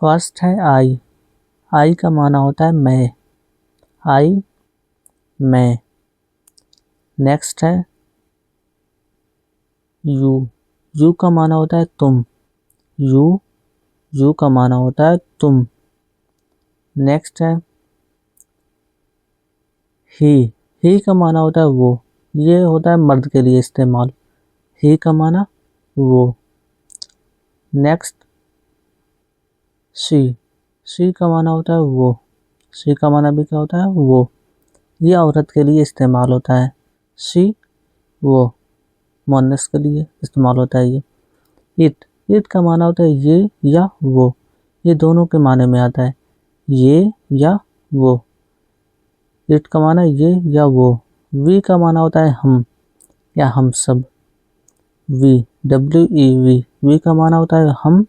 First है आई। आई का माना होता है मैं। आई मैं। नेक्स्ट है यू। यू का माना होता है तुम। यू। यू का माना होता है तुम। नेक्स्ट है ही। ही का माना होता है वो। ये होता है मर्द के लिए इस्तेमाल। ही का माना वो। Next she. शी का माना होता है वो। शी का माना भी क्या होता है वो। ये औरत के लिए इस्तेमाल होता है। शी वो। मुअन्नस के लिए इस्तेमाल होता है ये। इट। इट का माना होता है ये या वो। ये दोनों के माने में आता है। ये या वो। इट का माना ये या वो। वी का माना होता है हम या हम सब। वी। WEV। वी का माना होता है हम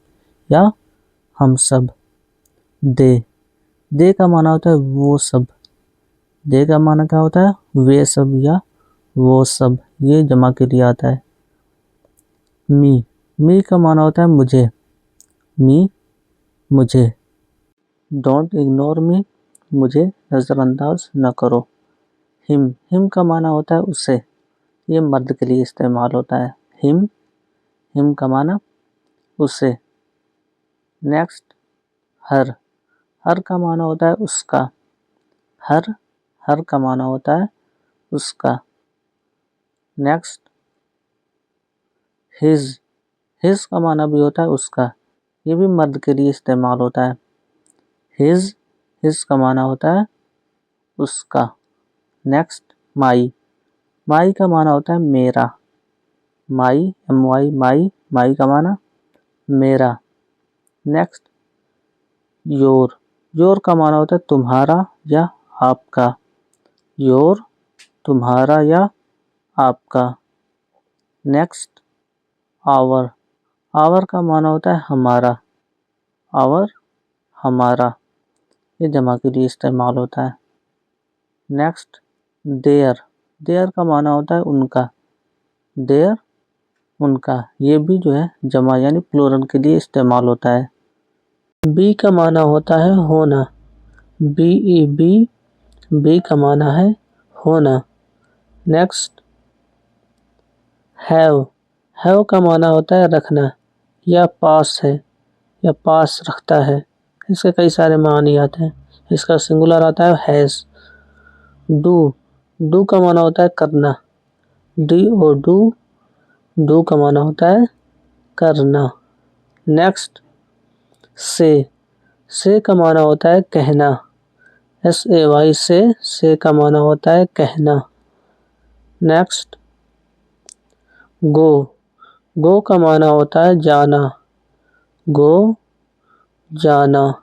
या हम सब। दे। दे का माना होता है वो सब। दे का माना क्या होता है वे सब या वो सब। ये जमा के लिए आता है। मी। मी का माना होता है मुझे। मी मुझे। Don't ignore me. मुझे नज़रअंदाज न करो। हिम। हिम का माना होता है उसे। ये मर्द के लिए इस्तेमाल होता है। हिम। हिम का माना उसे। नेक्स्ट हर। हर का माना होता है उसका। हर। हर का माना होता है उसका। Next his. हिज का माना भी होता है उसका। ये भी मर्द के लिए इस्तेमाल होता है। हिज। हिज का माना होता है उसका। Next my. माई का माना होता है मेरा। माई MY माई। माई का माना मेरा। Next your. योर का माना होता है तुम्हारा या आपका। योर तुम्हारा या आपका। Next our. आवर का माना होता है हमारा। आवर हमारा। ये जमा के लिए इस्तेमाल होता है। Next there. देयर का माना होता है उनका। देयर उनका। ये भी जो है जमा यानी प्लूरल के लिए इस्तेमाल होता है। बी का माना होता है होना। BEB। बी का माना है होना। Next have. हैव का माना होता है रखना या पास है या पास रखता है। इसके कई सारे मानी आते हैं। इसका सिंगुलर आता है हैज। डू। डू का माना होता है करना। DO। डू का माना होता है करना। नेक्स्ट से। से का माना होता है कहना। SAY से। से का माना होता है कहना। Next go. गो का माना होता है जाना। गो जाना।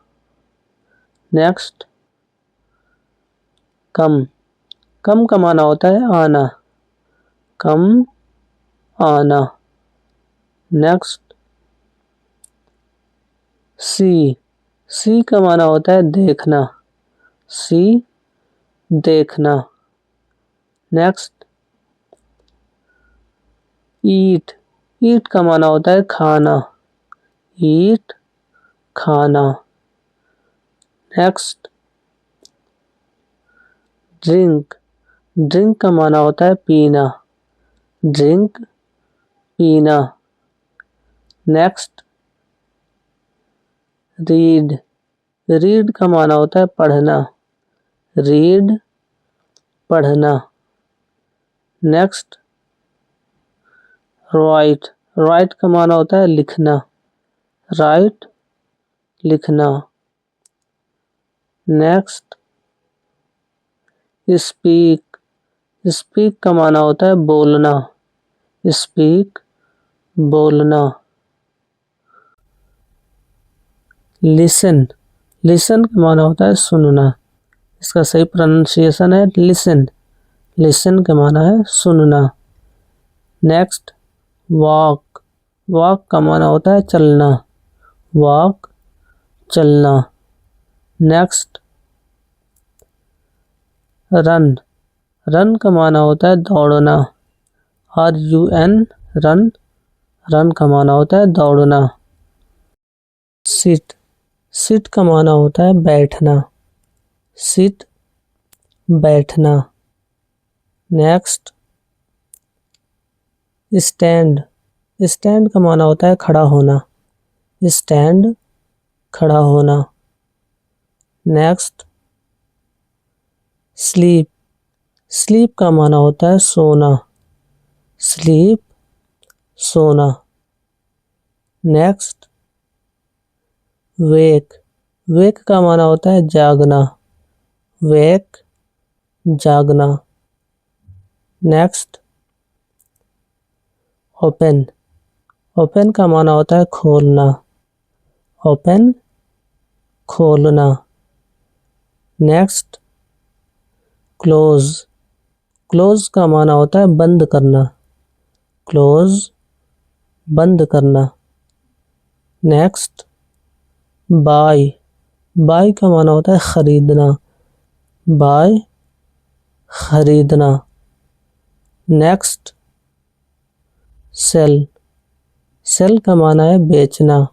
Next come. कम का माना होता है आना। कम आना। नेक्स्ट सी। सी का माना होता है देखना। सी देखना। नेक्स्ट ईट। ईट का माना होता है खाना। ईट खाना। Next drink. ड्रिंक का माना होता है पीना। ड्रिंक पीना। Next read. रीड का माना होता है पढ़ना। रीड पढ़ना। Next right. राइट का माना होता है लिखना। राइट लिखना। Next speak. स्पीक का माना होता है बोलना। स्पीक बोलना। लिसन। लिसन का माना होता है सुनना। इसका सही प्रोनाउंसिएशन है लिसन। लिसन का माना है सुनना। Next walk. वॉक का माना होता है चलना। वॉक चलना। Next run. रन का माना होता है दौड़ना। RUN run. रन का माना होता है दौड़ना। सिट। सिट का माना होता है बैठना, सिट बैठना। नेक्स्ट स्टैंड, स्टैंड का माना होता है खड़ा होना, स्टैंड खड़ा होना। नेक्स्ट स्लीप, स्लीप का माना होता है सोना, स्लीप सोना। नेक्स्ट वेक, वेक का माना होता है जागना, वेक जागना। नेक्स्ट ओपन, ओपन का माना होता है खोलना, ओपन खोलना। नेक्स्ट क्लोज, क्लोज का माना होता है बंद करना, क्लोज बंद करना। नेक्स्ट बाय, बाय का माना होता है खरीदना, बाय खरीदना। नेक्स्ट सेल, सेल का माना है बेचना,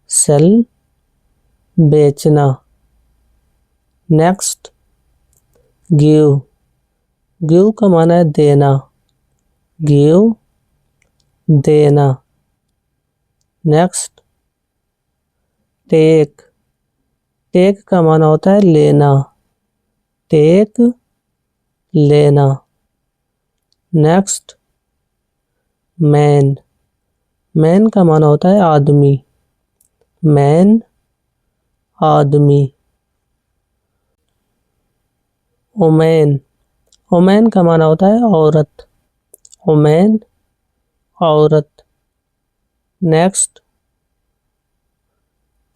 सेल बेचना। नेक्स्ट गिव, गिव का माना है देना, गिव देना। नेक्स्ट टेक, टेक का माना होता है लेना, टेक लेना। नेक्स्ट मैन, मैन का माना होता है आदमी, मैन आदमी। वुमेन, वुमेन का माना होता है औरत, वुमेन औरत। नेक्स्ट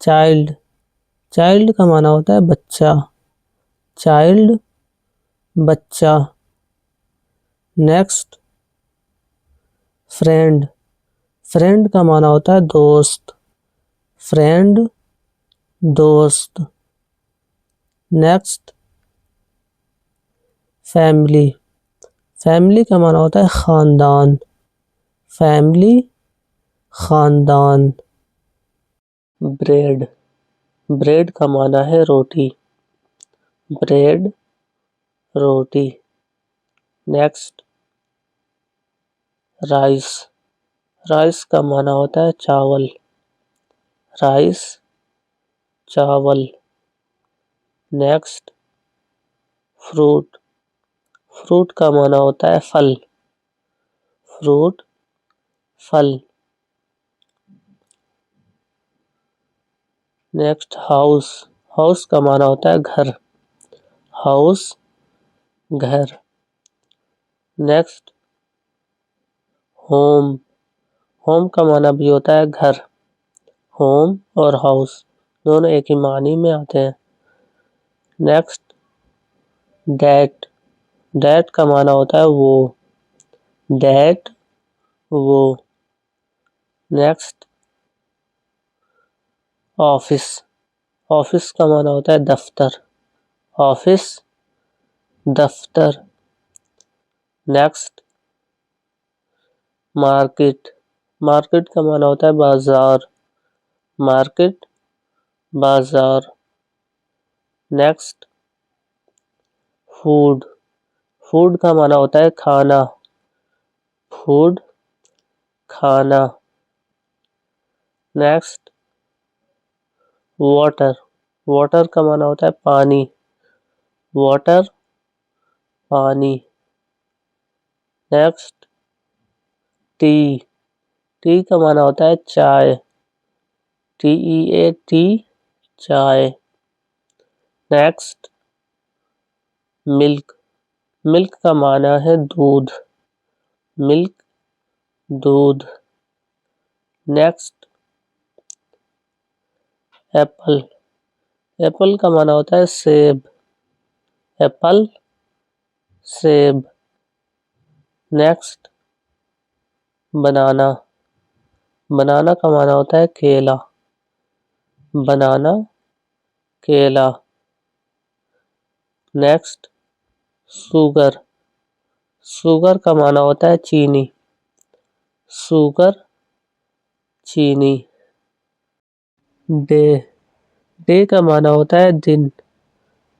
चाइल्ड, चाइल्ड का माना होता है बच्चा, चाइल्ड बच्चा। नेक्स्ट फ्रेंड, फ्रेंड का माना होता है दोस्त, फ्रेंड दोस्त। नेक्स्ट फैमिली, फैमिली का माना होता है खानदान, फैमिली खानदान। ब्रेड, ब्रेड का माना है रोटी, ब्रेड रोटी। नेक्स्ट राइस, राइस का माना होता है चावल, राइस चावल। नेक्स्ट फ्रूट, फ्रूट का माना होता है फल, फ्रूट फल। नेक्स्ट हाउस, हाउस का माना होता है घर, हाउस घर। नेक्स्ट होम, होम का माना भी होता है घर, होम और हाउस दोनों एक ही मानी में आते हैं। नेक्स्ट डैट, डैट का माना होता है वो, डैट वो। नेक्स्ट ऑफिस, ऑफिस का माना होता है दफ्तर, ऑफिस दफ्तर। नेक्स्ट मार्केट, मार्केट का माना होता है बाजार, मार्केट बाजार। नेक्स्ट फूड, फूड का माना होता है खाना, फूड खाना। नेक्स्ट वाटर, वाटर का माना होता है पानी, वाटर पानी। नेक्स्ट टी, टी का माना होता है चाय, टी चाय। नेक्स्ट मिल्क, मिल्क का माना है दूध, मिल्क दूध। नेक्स्ट एप्पल, एप्पल का माना होता है सेब, एप्पल सेब। नेक्स्ट बनाना, बनाना का माना होता है केला, बनाना केला। नेक्स्ट शुगर, शुगर का माना होता है चीनी, शुगर चीनी। डे, डे का माना होता है दिन,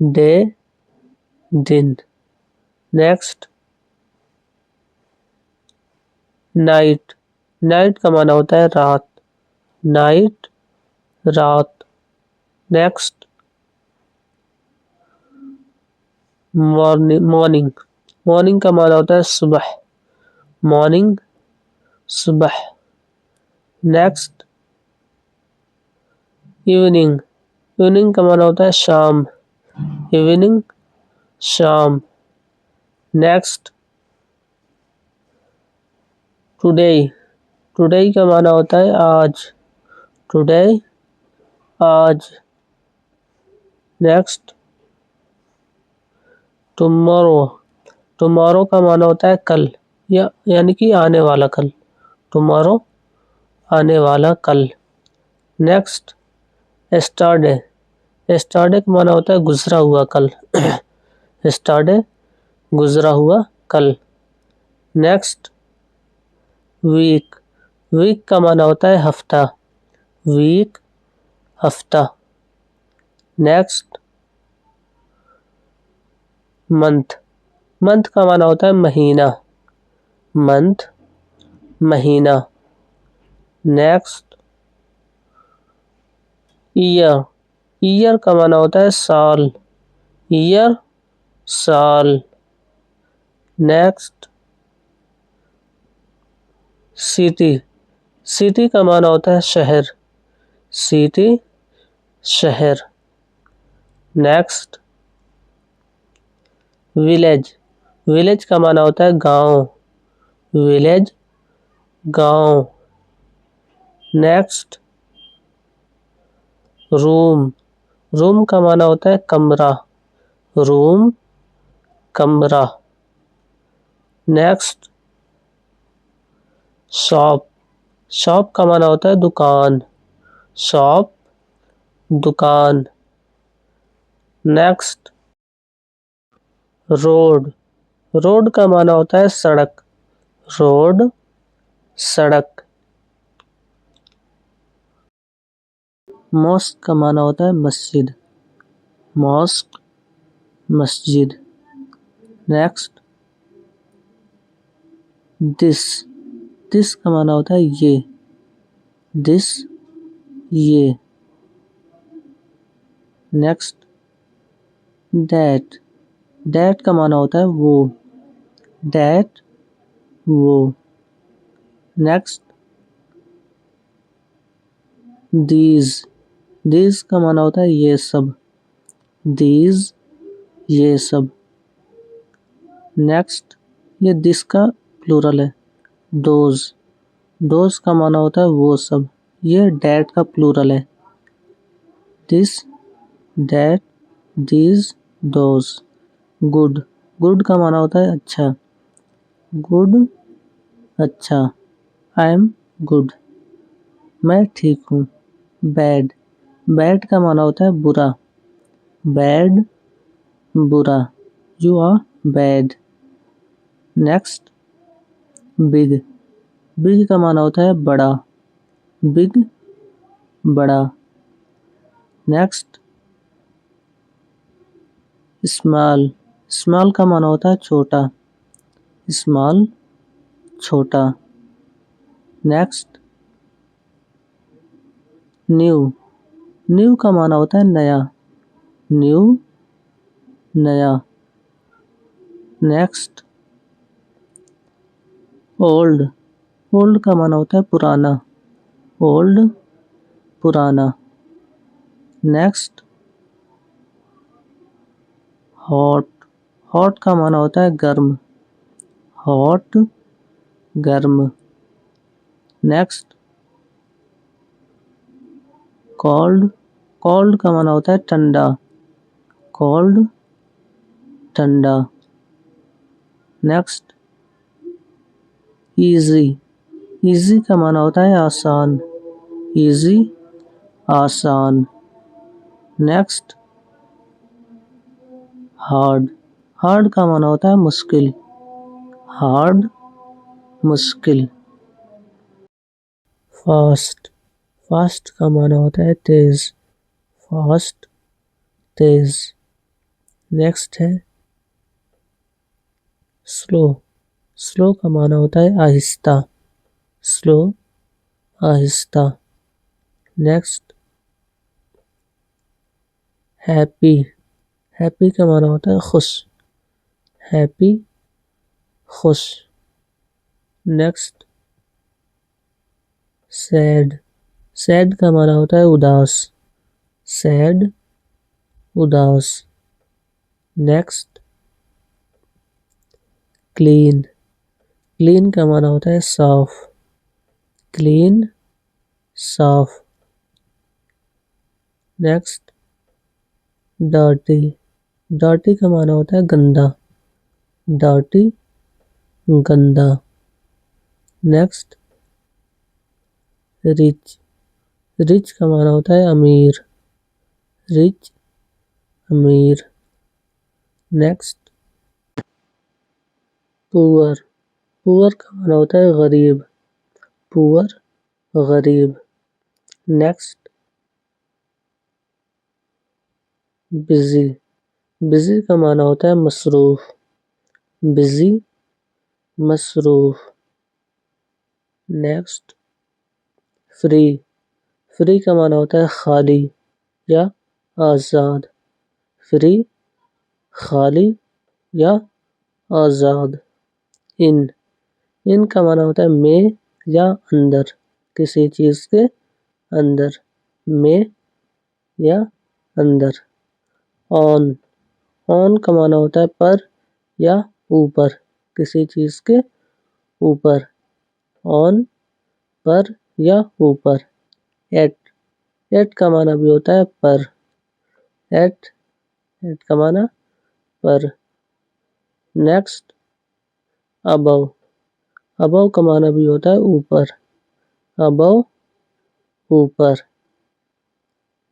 डे दिन। नेक्स्ट नाइट, नाइट का माना होता है रात, नाइट रात। नेक्स्ट मॉर्निंग, मॉर्निंग, मॉर्निंग का माना होता है सुबह, मॉर्निंग सुबह। नेक्स्ट इवनिंग, इवनिंग का माना होता है शाम, इवनिंग शाम। नेक्स्ट टुडे, टुडे का माना होता है आज, टुडे आज। नेक्स्ट टुमारो, टुमारो का माना होता है कल, यानी कि आने वाला कल, टुमारो आने वाला कल। नेक्स्ट एस्टरडे, एस्टरडे का माना होता है गुजरा हुआ कल, एस्टरडे गुजरा हुआ कल। नेक्स्ट वीक, वीक का माना होता है हफ्ता, वीक हफ्ता। नेक्स्ट मंथ, मंथ का माना होता है महीना, मंथ महीना। नेक्स्ट ईयर, ईयर का माना होता है साल, ईयर साल। नेक्स्ट सिटी, सिटी का माना होता है शहर, सिटी शहर। नेक्स्ट विलेज, विलेज का माना होता है गांव, विलेज गांव। नेक्स्ट रूम, रूम का माना होता है कमरा, रूम कमरा। नेक्स्ट शॉप, शॉप का माना होता है दुकान, शॉप दुकान। नेक्स्ट रोड, रोड का माना होता है सड़क, रोड सड़क। मॉस्क का माना होता है मस्जिद, मॉस्क मस्जिद। नेक्स्ट दिस, दिस का माना होता है ये, दिस ये। नेक्स्ट दैट, दैट का माना होता है वो, दैट वो। नेक्स्ट दीज, दीज का माना होता है ये सब, दीज ये सब। नेक्स्ट ये दिस का प्लूरल है, दोज, दोज का माना होता है वो सब, ये डैट का प्लूरल है, this that these those. Good, good का माना होता है अच्छा, गुड अच्छा। आई एम गुड, मैं ठीक हूँ। बैड, बैड का माना होता है बुरा, बैड बुरा, you are bad. Next big, big का माना होता है बड़ा, बिग बड़ा। नेक्स्ट स्मॉल, स्मॉल का माना होता है छोटा, स्मॉल छोटा। नेक्स्ट न्यू, न्यू का माना होता है नया, न्यू नया। नेक्स्ट ओल्ड, ओल्ड का माना होता है पुराना, ओल्ड पुराना। नेक्स्ट हॉट, हॉट का माना होता है गर्म, हॉट गर्म। नेक्स्ट कोल्ड, कोल्ड का माना होता है ठंडा, कोल्ड ठंडा। नेक्स्ट इजी, इजी का माना होता है आसान, इजी आसान। नेक्स्ट हार्ड, हार्ड का माना होता है मुश्किल, हार्ड मुश्किल। फास्ट, फास्ट का माना होता है तेज, फास्ट, तेज। नेक्स्ट है स्लो। स्लो का माना होता है आहिस्ता, स्लो, आहिस्ता। Next happy. हैप्पी का माना होता है खुश, हैप्पी, खुश। Next sad. सैड का माना होता है उदास, सैड, उदास। Next clean. क्लीन का माना होता है साफ, क्लीन, साफ। Next dirty. डर्टी का माना होता है गंदा, डर्टी, गंदा। Next rich. रिच का माना होता है अमीर, रिच, अमीर। Next poor. पुअर का माना होता है गरीब, पुअर, गरीब। Next busy. बिजी का माना होता है मसरूफ, बिजी, मसरूफ। Next free. फ्री का माना होता है खाली या आज़ाद, फ्री, खाली या आज़ाद। इन। इन का माना होता है में या अंदर, किसी चीज़ के अंदर, में या अंदर। ऑन। ऑन का माना होता है पर या ऊपर, किसी चीज़ के ऊपर, ऑन, पर या ऊपर। एट। एट का माना भी होता है पर, एट, एट का माना पर। Next above. अबव का माना भी होता है ऊपर, अबव, ऊपर।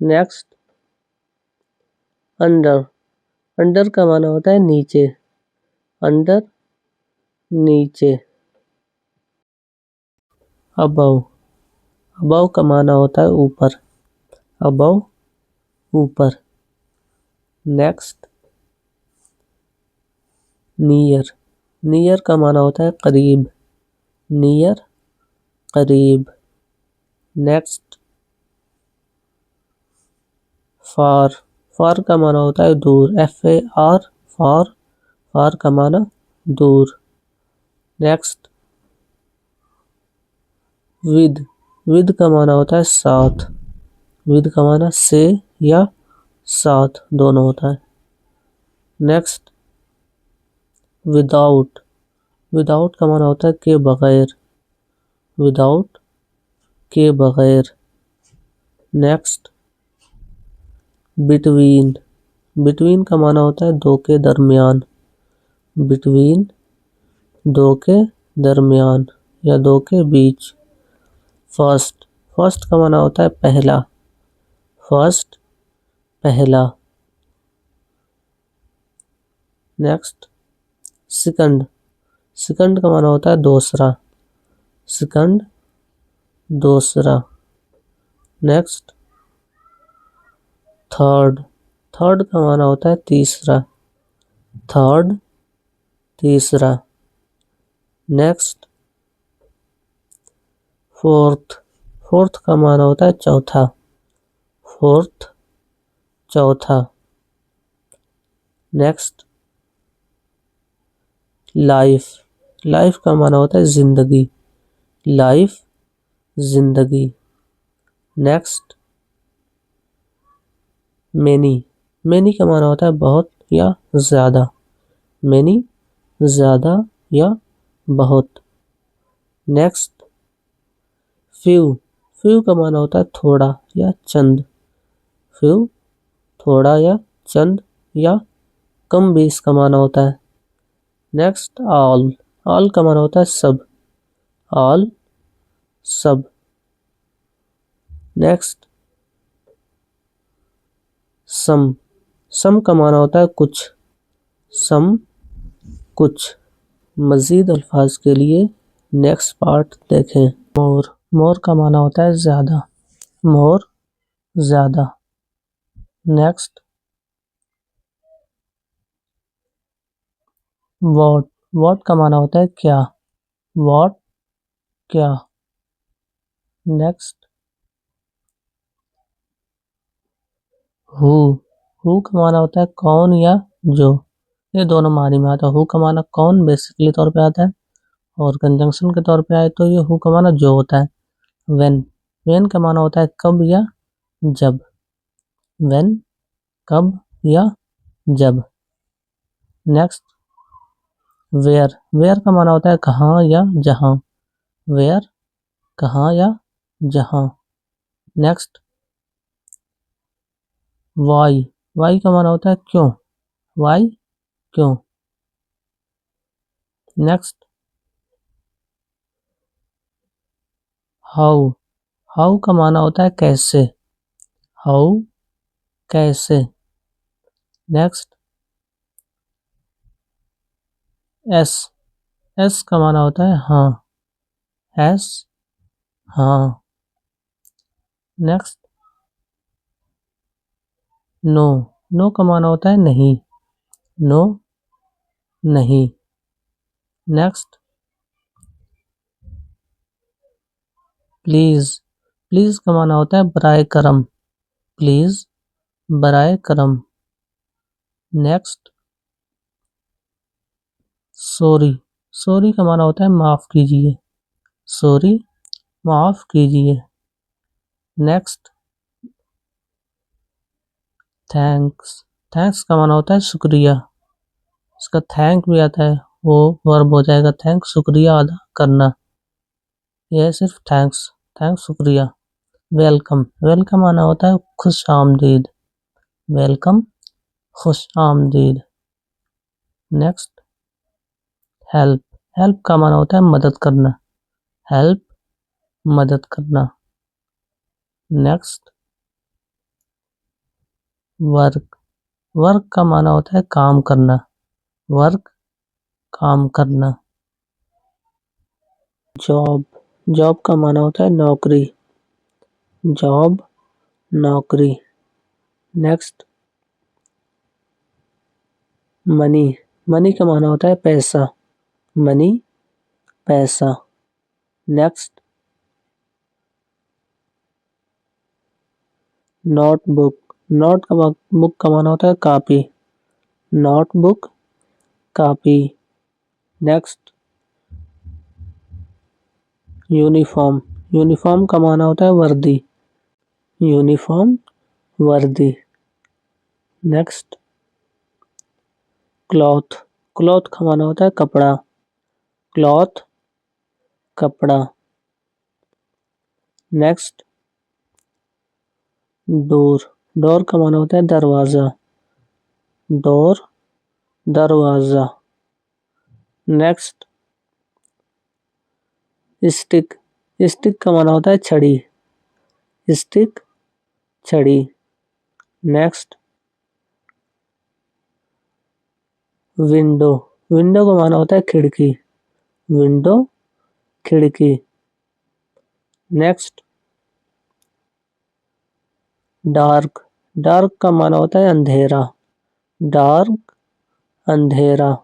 Next under. अंडर का माना होता है नीचे, अंडर, नीचे। अबव। अबव का माना होता है ऊपर, अबव, ऊपर। Next near. नियर का माना होता है करीब, नियर, करीब। नेक्स्ट फार। फार का माना होता है दूर, FAR, फार। फार का माना दूर। Next with. विद का माना होता है साथ, विद का माना से या साथ दोनों होता है। Next without. विदाउट का माना होता है के बगैर, विदाउट, के बगैर। Next between. बिटवीन का माना होता है दो के दरमियान, बिटवीन, दो के दरमियान या दो के बीच। फर्स्ट। फर्स्ट का माना होता है पहला, फर्स्ट, पहला। Next second. सेकंड का माना होता है दूसरा, सेकंड, दूसरा। Next third. थर्ड का माना होता है तीसरा, थर्ड, तीसरा। Next fourth. फोर्थ का माना होता है चौथा, फोर्थ, चौथा। Next life. लाइफ का माना होता है जिंदगी, लाइफ, जिंदगी। Next many. मेनी का माना होता है बहुत या ज्यादा, मेनी, ज्यादा या बहुत। Next few. फ्यू का माना होता है थोड़ा या चंद, फ्यू, थोड़ा या चंद या कम भी इसका माना होता है। Next all. ऑल का माना होता है सब, ऑल, सब। Next sum. सम का माना होता है कुछ, सम, कुछ। मज़ीद अल्फाज के लिए नेक्स्ट पार्ट देखें। मोर। मोर का माना होता है ज़्यादा, मोर, ज़्यादा। नेक्स्ट वॉट, वॉट का माना होता है क्या, वॉट क्या। नेक्स्ट हु, हु का माना होता है कौन या जो, ये दोनों मानी में आता है। हु का माना कौन बेसिकली तौर पे आता है और कंजंक्शन के तौर पे आए तो ये हु का माना जो होता है। व्हेन, व्हेन का माना होता है कब या जब, व्हेन कब या जब। नेक्स्ट वेयर, वेयर का माना होता है कहाँ या जहाँ, वेयर कहाँ या जहाँ। नेक्स्ट वाई, वाई का माना होता है क्यों, वाई क्यों। नेक्स्ट हाउ, हाउ का माना होता है कैसे, हाउ कैसे। नेक्स्ट एस, एस का माना होता है हाँ, एस हाँ। नेक्स्ट नो, नो का माना होता है नहीं, नो नहीं। नेक्स्ट प्लीज, प्लीज का माना होता है बराए करम, प्लीज बराए करम। नेक्स्ट सॉरी, सॉरी का माना होता है माफ कीजिए, सॉरी माफ कीजिए। नेक्स्ट थैंक्स, थैंक्स का माना होता है शुक्रिया, इसका थैंक भी आता है, वो वर्ब हो जाएगा थैंक, शुक्रिया अदा करना। यह सिर्फ थैंक्स, थैंक्स शुक्रिया। वेलकम, वेलकम आना होता है खुश आमदीद, वेलकम खुश आमदीद। नेक्स्ट हेल्प, हेल्प का माना होता है मदद करना, हेल्प मदद करना। नेक्स्ट वर्क, वर्क का माना होता है काम करना, वर्क काम करना। जॉब, जॉब का माना होता है नौकरी, जॉब नौकरी। नेक्स्ट मनी, मनी का माना होता है पैसा, मनी पैसा। नेक्स्ट नोटबुक, नोट का बुक का माना होता है copy, notebook copy. Next uniform, uniform का माना होता है वर्दी, यूनिफॉर्म वर्दी। नेक्स्ट क्लॉथ, क्लॉथ का माना होता है कपड़ा, क्लॉथ कपड़ा। नेक्स्ट डोर, डोर का माना होता है दरवाजा, डोर दरवाजा। नेक्स्ट स्टिक, स्टिक का माना होता है छड़ी, स्टिक छड़ी। नेक्स्ट विंडो, विंडो का माना होता है खिड़की, विंडो खिड़की। नेक्स्ट डार्क, डार्क का माना होता है अंधेरा, डार्क अंधेरा।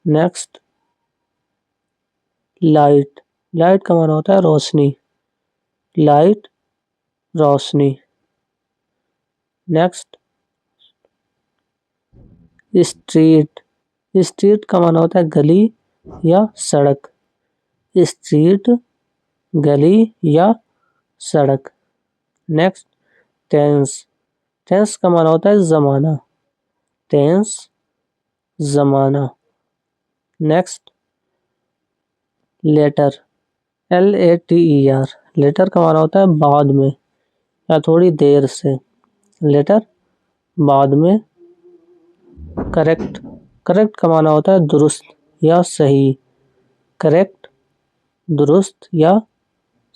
नेक्स्ट लाइट, लाइट का माना होता है रोशनी, लाइट रोशनी। नेक्स्ट स्ट्रीट, स्ट्रीट का माना होता है गली या सड़क, स्ट्रीट गली या सड़क। नेक्स्ट टेंस, टेंस का माना होता है जमाना, टेंस जमाना। नेक्स्ट लेटर, LATER, लेटर का माना होता है बाद में या थोड़ी देर से, लेटर बाद में। करेक्ट, करेक्ट का माना होता है दुरुस्त या सही, करेक्ट दुरुस्त या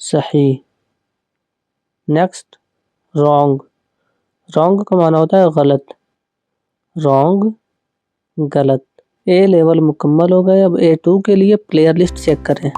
सही। नेक्स्ट रॉन्ग, रॉन्ग का माना होता है गलत, रॉन्ग गलत। A लेवल मुकम्मल हो गए। अब A2 के लिए प्लेयर लिस्ट चेक करें।